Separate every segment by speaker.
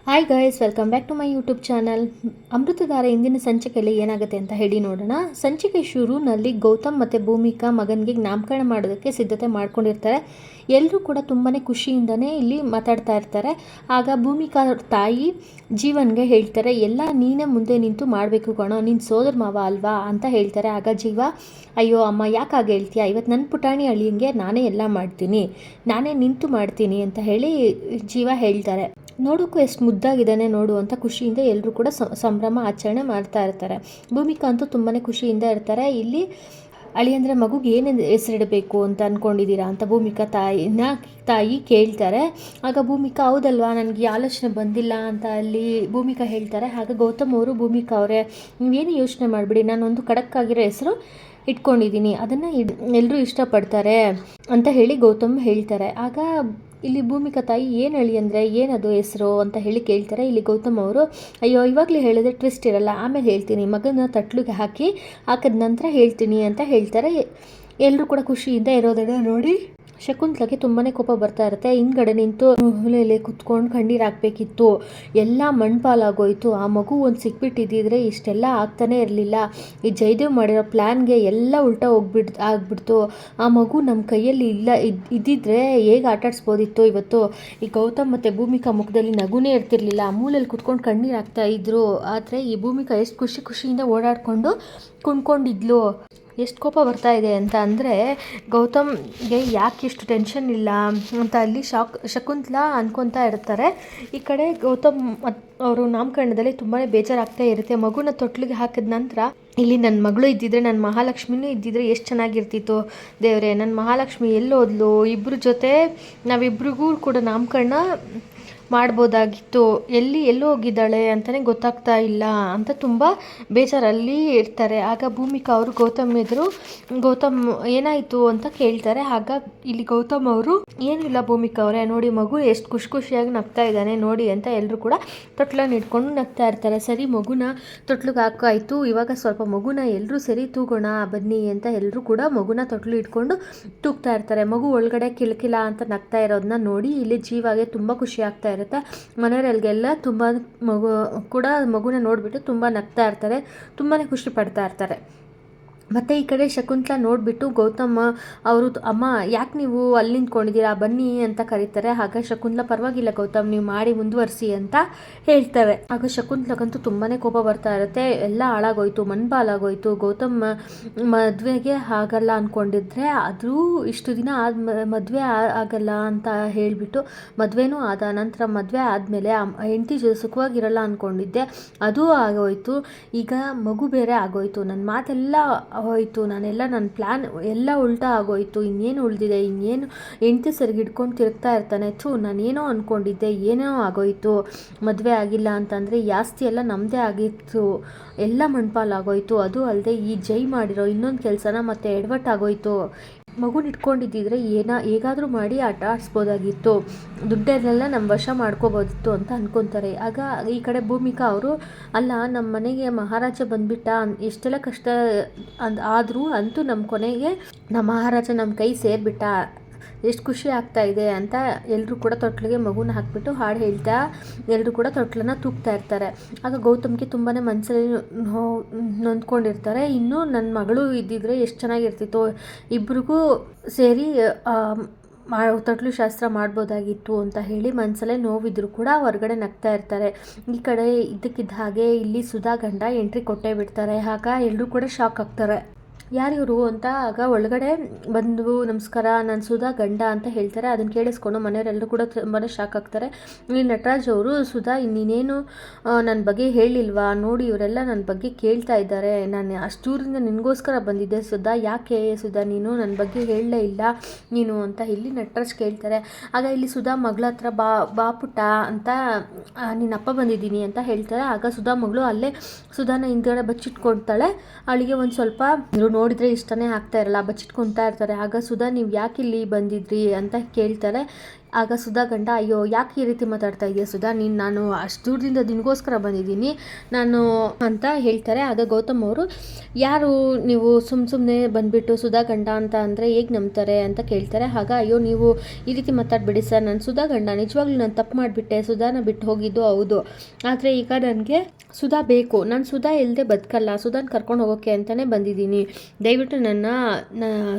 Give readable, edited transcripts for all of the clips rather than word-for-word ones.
Speaker 1: Hi guys, welcome back to my YouTube channel. Amruthadhaare ಇಂದಿನ ಸಂಚಿಕೆಯಲ್ಲಿ ಏನಾಗುತ್ತೆ ಅಂತ ಹೇಳಿ ನೋಡೋಣ. ಸಂಚಿಕೆ ಶುರುನಲ್ಲಿ ಗೌತಮ್ ಮತ್ತು ಭೂಮಿಕಾ ಮಗನಿಗೆ ನಾಮಕರಣ ಮಾಡೋದಕ್ಕೆ ಸಿದ್ಧತೆ ಮಾಡ್ಕೊಂಡಿರ್ತಾರೆ. ಎಲ್ಲರೂ ಕೂಡ ತುಂಬಾ ಖುಷಿಯಿಂದನೇ ಇಲ್ಲಿ ಮಾತಾಡ್ತಾ ಇರ್ತಾರೆ. ಆಗ ಭೂಮಿಕಾ ತಾಯಿ ಜೀವನ್ಗೆ ಹೇಳ್ತಾರೆ, ಎಲ್ಲ ನೀನೇ ಮುಂದೆ ನಿಂತು ಮಾಡಬೇಕು ಕಣೋ, ನೀನು ಸೋದರ ಮಾವ ಅಲ್ವಾ ಅಂತ ಹೇಳ್ತಾರೆ. ಆಗ ಜೀವ, ಅಯ್ಯೋ ಅಮ್ಮ ಯಾಕಾಗ ಹೇಳ್ತೀಯಾ, ಇವತ್ತು ನನ್ನ ಪುಟಾಣಿ ಅಳಿಯಂಗೆ ನಾನೇ ಎಲ್ಲ ಮಾಡ್ತೀನಿ, ನಾನೇ ನಿಂತು ಮಾಡ್ತೀನಿ ಅಂತ ಹೇಳಿ ಜೀವ ಹೇಳ್ತಾರೆ. ನೋಡೋಕ್ಕೂ ಎಷ್ಟು ಮುದ್ದಾಗಿದ್ದಾನೆ ನೋಡು ಅಂತ ಖುಷಿಯಿಂದ ಎಲ್ಲರೂ ಕೂಡ ಸಂಭ್ರಮ ಆಚರಣೆ ಮಾಡ್ತಾ ಇರ್ತಾರೆ. ಭೂಮಿಕಾ ಅಂತೂ ತುಂಬಾ ಖುಷಿಯಿಂದ ಇರ್ತಾರೆ. ಇಲ್ಲಿ ಅಳಿಯಂದ್ರೆ ಮಗುಗೆ ಏನು ಹೆಸರಿಡಬೇಕು ಅಂತ ಅಂದ್ಕೊಂಡಿದ್ದೀರಾ ಅಂತ ಭೂಮಿಕಾ ತಾಯಿ ಕೇಳ್ತಾರೆ. ಆಗ ಭೂಮಿಕಾ, ಹೌದಲ್ವಾ, ನನಗೆ ಆಲೋಚನೆ ಬಂದಿಲ್ಲ ಅಂತ ಅಲ್ಲಿ ಭೂಮಿಕಾ ಹೇಳ್ತಾರೆ. ಆಗ ಗೌತಮ್ ಅವರು, ಭೂಮಿಕಾ ಅವರೇ ನೀವೇನು ಯೋಚನೆ ಮಾಡಿಬಿಡಿ, ನಾನೊಂದು ಖಡಕ್ಕಾಗಿರೋ ಹೆಸರು ಇಟ್ಕೊಂಡಿದ್ದೀನಿ, ಅದನ್ನು ಎಲ್ಲರೂ ಇಷ್ಟಪಡ್ತಾರೆ ಅಂತ ಹೇಳಿ ಗೌತಮ್ ಹೇಳ್ತಾರೆ. ಆಗ ಇಲ್ಲಿ ಭೂಮಿಕಾ ತಾಯಿ ಏನು ಹೇಳಿ ಅಂದರೆ ಏನದು ಹೆಸರು ಅಂತ ಹೇಳಿ ಕೇಳ್ತಾರೆ. ಇಲ್ಲಿ ಗೌತಮ್ ಅವರು, ಅಯ್ಯೋ ಇವಾಗಲೇ ಹೇಳಿದ್ರೆ ಟ್ವಿಸ್ಟ್ ಇರಲ್ಲ, ಆಮೇಲೆ ಹೇಳ್ತೀನಿ, ಮಗನ ತಟ್ಲಿಗೆ ಹಾಕಿದ ನಂತರ ಹೇಳ್ತೀನಿ ಅಂತ ಹೇಳ್ತಾರೆ. ಎಲ್ಲರೂ ಕೂಡ ಖುಷಿಯಿಂದ ಇರೋದನ್ನು ನೋಡಿ ಶಕುಂತಲಾಗೆ ತುಂಬಾ ಕೋಪ ಬರ್ತಾ ಇರುತ್ತೆ. ಹಿಂದ್ಗಡೆ ನಿಂತು ಮೂಲೆಯಲ್ಲಿ ಕುತ್ಕೊಂಡು ಕಣ್ಣೀರು ಹಾಕಬೇಕಿತ್ತು, ಎಲ್ಲ ಮಣ್ಪಾಲಾಗೋಯ್ತು. ಆ ಮಗು ಒಂದು ಸಿಕ್ಬಿಟ್ಟಿದ್ದಿದ್ರೆ ಇಷ್ಟೆಲ್ಲ ಆಗ್ತಾನೆ ಇರಲಿಲ್ಲ. ಈ ಜಯದೇವ್ ಮಾಡಿರೋ ಪ್ಲ್ಯಾನ್ಗೆ ಎಲ್ಲ ಉಲ್ಟಾ ಆಗ್ಬಿಡ್ತು. ಆ ಮಗು ನಮ್ಮ ಕೈಯಲ್ಲಿ ಇದ್ದಿದ್ರೆ ಹೇಗೆ ಆಟಾಡಿಸ್ಬೋದಿತ್ತು ಇವತ್ತು. ಈ ಗೌತಮ್ ಮತ್ತು ಭೂಮಿಕಾ ಮುಖದಲ್ಲಿ ನಗುನೇ ಇರ್ತಿರ್ಲಿಲ್ಲ, ಮೂಲೆಯಲ್ಲಿ ಕುತ್ಕೊಂಡು ಕಣ್ಣೀರು ಹಾಕ್ತಾ ಇದ್ರು. ಆದರೆ ಈ ಭೂಮಿಕಾ ಎಷ್ಟು ಖುಷಿಯಿಂದ ಓಡಾಡಿಕೊಂಡು ಕುಣ್ಕೊಂಡಿದ್ಲು. ಎಷ್ಟು ಕೋಪ ಬರ್ತಾ ಇದೆ ಅಂತ ಅಂದರೆ ಗೌತಮ್ಗೆ ಯಾಕೆ ಇಷ್ಟು ಟೆನ್ಷನ್ ಇಲ್ಲ ಅಂತ ಅಲ್ಲಿ ಶಕುಂತಲಾ ಅನ್ಕೊತಾ ಇರ್ತಾರೆ. ಈ ಕಡೆ ಗೌತಮ್ ಅವರು ನಾಮಕರಣದಲ್ಲಿ ತುಂಬಾ ಬೇಜಾರಾಗ್ತಾ ಇರುತ್ತೆ. ಮಗುನ ತೊಟ್ಲಿಗೆ ಹಾಕಿದ ನಂತರ ಇಲ್ಲಿ ನನ್ನ ಮಗಳು ಇದ್ದಿದ್ರೆ, ನನ್ನ ಮಹಾಲಕ್ಷ್ಮಿನೂ ಇದ್ದಿದ್ರೆ ಎಷ್ಟು ಚೆನ್ನಾಗಿರ್ತಿತ್ತು ದೇವರೇ, ನನ್ನ ಮಹಾಲಕ್ಷ್ಮಿ ಎಲ್ಲೋದ್ಲು, ಇಬ್ಬರ ಜೊತೆ ನಾವಿಬ್ರಿಗೂ ಕೂಡ ನಾಮಕರಣ ಮಾಡ್ಬೋದಾಗಿತ್ತು, ಎಲ್ಲೋ ಹೋಗಿದ್ದಾಳೆ ಅಂತಲೇ ಗೊತ್ತಾಗ್ತಾ ಇಲ್ಲ ಅಂತ ತುಂಬ ಬೇಜಾರಲ್ಲಿ ಇರ್ತಾರೆ. ಆಗ ಭೂಮಿಕಾ ಅವರು ಗೌತಮ್ ಎದುರು, ಗೌತಮ್ ಏನಾಯಿತು ಅಂತ ಕೇಳ್ತಾರೆ. ಆಗ ಇಲ್ಲಿ ಗೌತಮ್ ಅವರು, ಏನಿಲ್ಲ ಭೂಮಿಕಾ ಅವರೇ, ನೋಡಿ ಮಗು ಎಷ್ಟು ಖುಷಿಯಾಗಿ ನಗ್ತಾ ಇದ್ದಾನೆ ನೋಡಿ ಅಂತ ಎಲ್ಲರೂ ಕೂಡ ತೊಟ್ಲನ್ನು ಇಟ್ಕೊಂಡು ನಗ್ತಾ ಇರ್ತಾರೆ. ಸರಿ, ಮಗುನ ತೊಟ್ಲಿಗೆ ಹಾಕಾಯಿತು, ಇವಾಗ ಸ್ವಲ್ಪ ಮಗುನ ಎಲ್ಲರೂ ಸರಿ ತೂಗೋಣ ಬನ್ನಿ ಅಂತ ಎಲ್ಲರೂ ಕೂಡ ಮಗುನ ತೊಟ್ಲು ಇಟ್ಕೊಂಡು ತೂಗ್ತಾ ಇರ್ತಾರೆ. ಮಗು ಒಳಗಡೆ ಕಿಲಕಿಲ ಅಂತ ನಗ್ತಾ ಇರೋದನ್ನ ನೋಡಿ ಇಲ್ಲಿ ಜೀವಾಗೆ ತುಂಬ ಖುಷಿ ಆಗ್ತಾ ಇರುತ್ತೆ. ಮನೆಯವರಿಗೆಲ್ಲ ತುಂಬ ಮಗುನ ನೋಡಿಬಿಟ್ಟು ತುಂಬ ನಗ್ತಾ ಇರ್ತಾರೆ, ತುಂಬಾ ಖುಷಿ ಪಡ್ತಾ ಇರ್ತಾರೆ. ಮತ್ತು ಈ ಕಡೆ ಶಕುಂತಲಾ ನೋಡಿಬಿಟ್ಟು ಗೌತಮ್ ಅವರು, ಅಮ್ಮ ಯಾಕೆ ನೀವು ಅಲ್ಲಿ ನಿಂತ್ಕೊಂಡಿದ್ದೀರಾ, ಬನ್ನಿ ಅಂತ ಕರೀತಾರೆ. ಆಗ ಶಕುಂತಲಾ, ಪರವಾಗಿಲ್ಲ ಗೌತಮ್, ನೀವು ಮಾಡಿ ಮುಂದುವರಿಸಿ ಅಂತ ಹೇಳ್ತಾರೆ. ಆಗ ಶಕುಂತಲಾಗಂತೂ ತುಂಬಾ ಕೋಪ ಬರ್ತಾ ಇರುತ್ತೆ. ಎಲ್ಲ ಹಾಳಾಗೋಯ್ತು, ಮಣ್ಪಾಲಾಗೋಯ್ತು. ಗೌತಮ್ ಮದುವೆಗೆ ಆಗಲ್ಲ ಅಂದ್ಕೊಂಡಿದ್ರೆ ಆದರೂ ಇಷ್ಟು ದಿನ ಮದುವೆ ಆಗಲ್ಲ ಅಂತ ಹೇಳಿಬಿಟ್ಟು ಮದುವೆನೂ ಆದ ನಂತರ ಮದುವೆ ಆದಮೇಲೆ ಹೆಂಡತಿ ಜೊತೆ ಸುಖವಾಗಿರಲ್ಲ ಅಂದ್ಕೊಂಡಿದ್ದೆ, ಅದೂ ಆಗೋಯ್ತು. ಈಗ ಮಗು ಬೇರೆ ಆಗೋಯ್ತು, ನನ್ನ ಮಾತೆಲ್ಲ ಹೋಯಿತು, ನನ್ನ ಪ್ಲ್ಯಾನ್ ಎಲ್ಲ ಉಲ್ಟಾ ಆಗೋಯ್ತು. ಇನ್ನೇನು ಉಳಿದಿದೆ, ಇನ್ನೇನು ಹೆಂಡತಿ ಸರಿಗೆ ಹಿಡ್ಕೊಂಡು ತಿರುಗ್ತಾ ಇರ್ತಾನೆ. ನಾನೇನೋ ಅಂದ್ಕೊಂಡಿದ್ದೆ, ಏನೋ ಆಗೋಯ್ತು. ಮದುವೆ ಆಗಿಲ್ಲ ಅಂತಂದರೆ ಈ ಆಸ್ತಿ ಎಲ್ಲ ನಮ್ಮದೇ ಆಗಿತ್ತು, ಎಲ್ಲ ಮಣ್ಪಾಲಾಗೋಯ್ತು. ಅದು ಅಲ್ಲದೆ ಈ ಜೈ ಮಾಡಿರೋ ಇನ್ನೊಂದು ಕೆಲಸನ ಮತ್ತೆ ಎಡವಟ್ಟಾಗೋಯ್ತು. ಮಗುನ ಇಟ್ಕೊಂಡಿದ್ದಿದ್ರೆ ಹೇಗಾದರೂ ಮಾಡಿ ಆಟ ಆಡಿಸ್ಬೋದಾಗಿತ್ತು, ದುಡ್ಡನ್ನೆಲ್ಲ ನಮ್ಮ ವಶ ಮಾಡ್ಕೋಬೋದಿತ್ತು ಅಂತ ಅನ್ಕೊತಾರೆ. ಆಗ ಈ ಕಡೆ ಭೂಮಿಕಾ ಅವರು, ಅಲ್ಲ ನಮ್ಮ ಮನೆಗೆ ಮಹಾರಾಜ ಬಂದುಬಿಟ್ಟ, ಎಷ್ಟೆಲ್ಲ ಕಷ್ಟ ಆದರೂ ಅಂತೂ ನಮ್ಮ ಕೊನೆಗೆ ನಮ್ಮ ಮಹಾರಾಜ ನಮ್ಮ ಕೈ ಸೇರಿಬಿಟ್ಟ, ಎಷ್ಟು ಖುಷಿ ಆಗ್ತಾ ಇದೆ ಅಂತ ಎಲ್ಲರೂ ಕೂಡ ತೊಟ್ಲಿಗೆ ಮಗುನ ಹಾಕಿಬಿಟ್ಟು ಹಾಡು ಹೇಳ್ತಾ ಎಲ್ಲರೂ ಕೂಡ ತೊಟ್ಲನ್ನು ತೂಗ್ತಾ ಇರ್ತಾರೆ. ಆಗ ಗೌತಮ್ಗೆ ತುಂಬಾ ಮನಸ್ಸಲ್ಲಿ ನೊಂದ್ಕೊಂಡಿರ್ತಾರೆ. ಇನ್ನೂ ನನ್ನ ಮಗಳು ಇದ್ದಿದ್ರೆ ಎಷ್ಟು ಚೆನ್ನಾಗಿರ್ತಿತ್ತು, ಇಬ್ರಿಗೂ ಸೇರಿ ತೊಟ್ಲು ಶಾಸ್ತ್ರ ಮಾಡ್ಬೋದಾಗಿತ್ತು ಅಂತ ಹೇಳಿ ಮನಸ್ಸಲ್ಲೇ ನೋವಿದ್ರು ಕೂಡ ಹೊರಗಡೆ ನಗ್ತಾ ಇರ್ತಾರೆ. ಈ ಕಡೆ ಇದ್ದಕ್ಕಿದ್ದ ಹಾಗೆ ಇಲ್ಲಿ ಸುಧಾ ಗಂಡ ಎಂಟ್ರಿ ಕೊಟ್ಟೇ ಬಿಡ್ತಾರೆ. ಆಗ ಎಲ್ಲರೂ ಕೂಡ ಶಾಕ್ ಆಗ್ತಾರೆ, ಯಾರಿವರು ಅಂತ. ಆಗ ಒಳಗಡೆ ಬಂದು, ನಮಸ್ಕಾರ, ನಾನು ಸುಧಾ ಗಂಡ ಅಂತ ಹೇಳ್ತಾರೆ. ಅದನ್ನು ಕೇಳಿಸ್ಕೊಂಡು ಮನೆಯವರೆಲ್ಲರೂ ಕೂಡ ತುಂಬಾ ಶಾಕ್ ಆಗ್ತಾರೆ. ಇಲ್ಲಿ ನಟರಾಜ್ ಅವರು, ಸುಧಾ ನೀನೇನು ನನ್ನ ಬಗ್ಗೆ ಹೇಳಿಲ್ವಾ, ನೋಡಿ ಇವರೆಲ್ಲ ನನ್ನ ಬಗ್ಗೆ ಕೇಳ್ತಾ ಇದ್ದಾರೆ, ನಾನು ಅಷ್ಟು ದೂರದಿಂದ ನಿನಗೋಸ್ಕರ ಬಂದಿದ್ದೆ ಸುಧಾ, ಯಾಕೆ ಸುಧಾ ನೀನು ನನ್ನ ಬಗ್ಗೆ ಹೇಳಲೇ ಇಲ್ಲ ನೀನು ಅಂತ ಇಲ್ಲಿ ನಟರಾಜ್ ಕೇಳ್ತಾರೆ. ಆಗ ಇಲ್ಲಿ ಸುಧಾ ಮಗಳ ಹತ್ರ ಬಾ ಪುಟ್ಟ ಅಂತ, ನಿನ್ನಪ್ಪ ಬಂದಿದ್ದೀನಿ ಅಂತ ಹೇಳ್ತಾರೆ. ಆಗ ಸುಧಾ ಮಗಳು ಅಲ್ಲೇ ಸುಧಾನ ಹಿಂದ್ಗಡೆ ಬಚ್ಚಿಟ್ಕೊಳ್ತಾಳೆ. ಅವಳಿಗೆ ಒಂದು ಸ್ವಲ್ಪ ನೋಡಿದರೆ ಇಷ್ಟನೇ ಆಗ್ತಾ ಇರಲ್ಲ, ಬಚ್ಚಿಟ್ಕೊತಾ ಇರ್ತಾರೆ. ಆಗ ಸುಧಾ, ನೀವು ಯಾಕೆ ಇಲ್ಲಿ ಬಂದಿದ್ರಿ ಅಂತ ಕೇಳ್ತಾರೆ. ಆಗ ಸುಧಾ ಗಂಡ, ಅಯ್ಯೋ ಯಾಕೆ ಈ ರೀತಿ ಮಾತಾಡ್ತಾ ಇದೆಯಾ ಸುಧಾ, ನಾನು ಅಷ್ಟು ದೂರದಿಂದ ನಿನಗೋಸ್ಕರ ಬಂದಿದ್ದೀನಿ ನಾನು ಅಂತ ಹೇಳ್ತಾರೆ. ಆಗ ಗೌತಮ್ ಅವರು, ಯಾರು ನೀವು ಸುಮ್ಮನೆ ಬಂದುಬಿಟ್ಟು ಸುಧಾ ಗಂಡ ಅಂತ ಅಂದರೆ ಹೇಗೆ ನಂಬ್ತಾರೆ ಅಂತ ಕೇಳ್ತಾರೆ. ಆಗ ಅಯ್ಯೋ ನೀವು ಈ ರೀತಿ ಮಾತಾಡಬೇಡಿ ಸರ್, ನಾನು ಸುಧಾ ಗಂಡ, ನಿಜವಾಗ್ಲೂ ನಾನು ತಪ್ಪು ಮಾಡಿಬಿಟ್ಟೆ, ಸುಧಾನ ಬಿಟ್ಟು ಹೋಗಿದ್ದು ಹೌದು, ಆದರೆ ಈಗ ನನಗೆ ಸುಧಾ ಬೇಕು, ನಾನು ಸುಧಾ ಇಲ್ಲದೆ ಬದುಕಲ್ಲ, ಸುಧಾನ ಕರ್ಕೊಂಡು ಹೋಗೋಕ್ಕೆ ಅಂತಲೇ ಬಂದಿದ್ದೀನಿ, ದಯವಿಟ್ಟು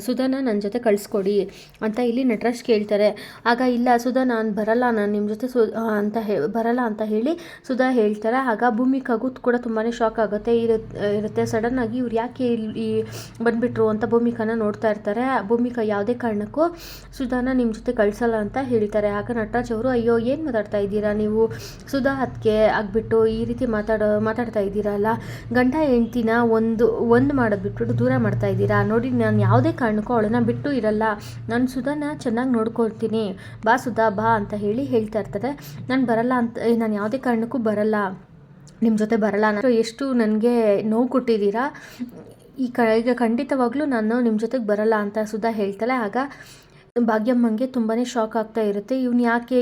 Speaker 1: ಸುಧಾನ ನನ್ನ ಜೊತೆ ಕಳಿಸ್ಕೊಡಿ ಅಂತ ಇಲ್ಲಿ ನಟರಾಜ್ ಕೇಳ್ತಾರೆ. ಆಗ ಇಲ್ಲ ಸುಧಾ ನಾನು ಬರಲ್ಲ, ನಾನು ನಿಮ್ಮ ಜೊತೆ ಬರಲ್ಲ ಅಂತ ಹೇಳಿ ಸುಧಾ ಹೇಳ್ತಾರೆ. ಆಗ ಭೂಮಿಕಾಗೂ ಕೂಡ ತುಂಬಾ ಶಾಕ್ ಆಗುತ್ತೆ ಇರುತ್ತೆ. ಸಡನ್ನಾಗಿ ಇವ್ರು ಯಾಕೆ ಇಲ್ಲಿ ಬಂದುಬಿಟ್ರು ಅಂತ ಭೂಮಿಕಾನ ನೋಡ್ತಾ ಇರ್ತಾರೆ. ಭೂಮಿಕಾ ಯಾವುದೇ ಕಾರಣಕ್ಕೂ ಸುಧಾನ ನಿಮ್ಮ ಜೊತೆ ಕಳಿಸಲ್ಲ ಅಂತ ಹೇಳ್ತಾರೆ. ಆಗ ನಟರಾಜ್ ಅವರು, ಅಯ್ಯೋ ಏನು ಮಾತಾಡ್ತಾ ಇದ್ದೀರಾ ನೀವು, ಸುಧಾ ಅದಕ್ಕೆ ಆಗಿಬಿಟ್ಟು ಈ ರೀತಿ ಮಾತಾಡ್ತಾ ಇದ್ದೀರಲ್ಲ, ಗಂಡ ಹೆಂಡ್ತಿನ ಒಂದು ಮಾಡೋದು ಬಿಟ್ಬಿಟ್ಟು ದೂರ ಮಾಡ್ತಾ ಇದ್ದೀರಾ ನೋಡಿ, ನಾನು ಯಾವುದೇ ಕಾರಣಕ್ಕೂ ಅವಳನ್ನ ಬಿಟ್ಟು ಇರಲ್ಲ, ನಾನು ಸುಧಾನ ಚೆನ್ನಾಗಿ ನೋಡ್ಕೊಳ್ತೀನಿ, ಬಾ ಸುಧಾ ಬಾ ಅಂತ ಹೇಳ್ತಾ ಇರ್ತಾರೆ. ನಾನು ಬರಲ್ಲ ಅಂತ, ನಾನು ಯಾವುದೇ ಕಾರಣಕ್ಕೂ ಬರಲ್ಲ, ನಿಮ್ಮ ಜೊತೆ ಬರಲ್ಲ, ಎಷ್ಟು ನನಗೆ ನೋವು ಕೊಟ್ಟಿದ್ದೀರಾ, ಈಗ ಖಂಡಿತವಾಗ್ಲೂ ನಾನು ನಿಮ್ಮ ಜೊತೆಗೆ ಬರಲ್ಲ ಅಂತ ಸುಧಾ ಹೇಳ್ತಾಳೆ. ಆಗ ಭಾಗ್ಯಮ್ಮಂಗೆ ತುಂಬಾ ಶಾಕ್ ಆಗ್ತಾ ಇರುತ್ತೆ. ಇವನು ಯಾಕೆ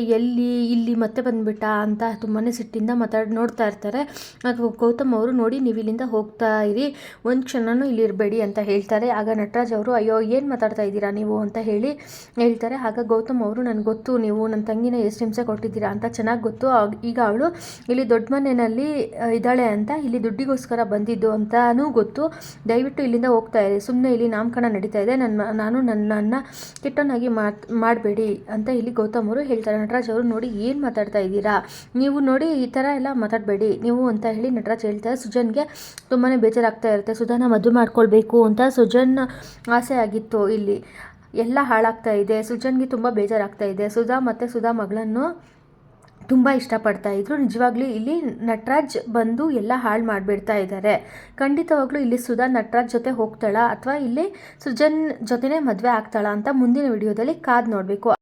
Speaker 1: ಇಲ್ಲಿ ಮತ್ತೆ ಬಂದುಬಿಟ್ಟ ಅಂತ ತುಂಬಾ ಸಿಟ್ಟಿಂದ ನೋಡ್ತಾ ಇರ್ತಾರೆ. ಆಗ ಗೌತಮ್ ಅವರು, ನೋಡಿ ನೀವು ಇಲ್ಲಿಂದ ಹೋಗ್ತಾ ಇರಿ, ಒಂದು ಕ್ಷಣನೂ ಇಲ್ಲಿ ಇರಬೇಡಿ ಅಂತ ಹೇಳ್ತಾರೆ. ಆಗ ನಟರಾಜ್ ಅವರು, ಅಯ್ಯೋ ಏನು ಮಾತಾಡ್ತಾ ಇದ್ದೀರಾ ನೀವು ಅಂತ ಹೇಳ್ತಾರೆ. ಆಗ ಗೌತಮ್ ಅವರು, ನನಗೆ ಗೊತ್ತು ನೀವು ನನ್ನ ತಂಗಿನ ಎಷ್ಟು ಹಿಂಸೆ ಕೊಟ್ಟಿದ್ದೀರಾ ಅಂತ ಚೆನ್ನಾಗಿ ಗೊತ್ತು, ಈಗ ಅವಳು ಇಲ್ಲಿ ದೊಡ್ಡ ಮನೆಯಲ್ಲಿ ಇದ್ದಾಳೆ ಅಂತ, ಇಲ್ಲಿ ದುಡ್ಡಿಗೋಸ್ಕರ ಬಂದಿದ್ದು ಅಂತಲೂ ಗೊತ್ತು, ದಯವಿಟ್ಟು ಇಲ್ಲಿಂದ ಹೋಗ್ತಾ ಇರಿ, ಸುಮ್ಮನೆ ಇಲ್ಲಿ ನಾಮಕರಣ ನಡೀತಾ ಇದೆ, ನನ್ನನ್ನು ಕೆಟ್ಟನಾಗಿ ಮಾಡಬೇಡಿ ಅಂತ ಇಲ್ಲಿ ಗೌತಮ್ ಅವರು ಹೇಳ್ತಾರೆ. ನಟರಾಜ್ ಅವರು, ನೋಡಿ ಏನು ಮಾತಾಡ್ತಾ ಇದ್ದೀರಾ ನೀವು, ನೋಡಿ ಈ ಥರ ಎಲ್ಲ ಮಾತಾಡಬೇಡಿ ನೀವು ಅಂತ ಹೇಳಿ ನಟರಾಜ್ ಹೇಳ್ತಾರೆ. ಸುಜನ್ಗೆ ತುಂಬಾ ಬೇಜಾರಾಗ್ತಾ ಇರುತ್ತೆ, ಸುಧಾನ ಮದುವೆ ಮಾಡ್ಕೊಳ್ಬೇಕು ಅಂತ ಸುಜನ್ ಆಸೆ ಆಗಿತ್ತು, ಇಲ್ಲಿ ಎಲ್ಲ ಹಾಳಾಗ್ತಾ ಇದೆ, ಸುಜನ್ಗೆ ತುಂಬ ಬೇಜಾರಾಗ್ತಾ ಇದೆ, ಸುಧಾ ಮಗಳನ್ನು ತುಂಬ ಇಷ್ಟಪಡ್ತಾ ಇದ್ರು, ನಿಜವಾಗ್ಲೂ ಇಲ್ಲಿ ನಟರಾಜ್ ಬಂದು ಎಲ್ಲ ಹಾಳು ಮಾಡಿಬಿಡ್ತಾ ಇದ್ದಾರೆ, ಖಂಡಿತವಾಗ್ಲೂ ಇಲ್ಲಿ ಸುಧಾ ನಟರಾಜ್ ಜೊತೆ ಹೋಗ್ತಾಳಾ ಅಥವಾ ಇಲ್ಲಿ ಸುಜನ್ ಜೊತೆನೇ ಮದುವೆ ಆಗ್ತಾಳಾ ಅಂತ ಮುಂದಿನ ವಿಡಿಯೋದಲ್ಲಿ ಕಾದು ನೋಡಬೇಕು.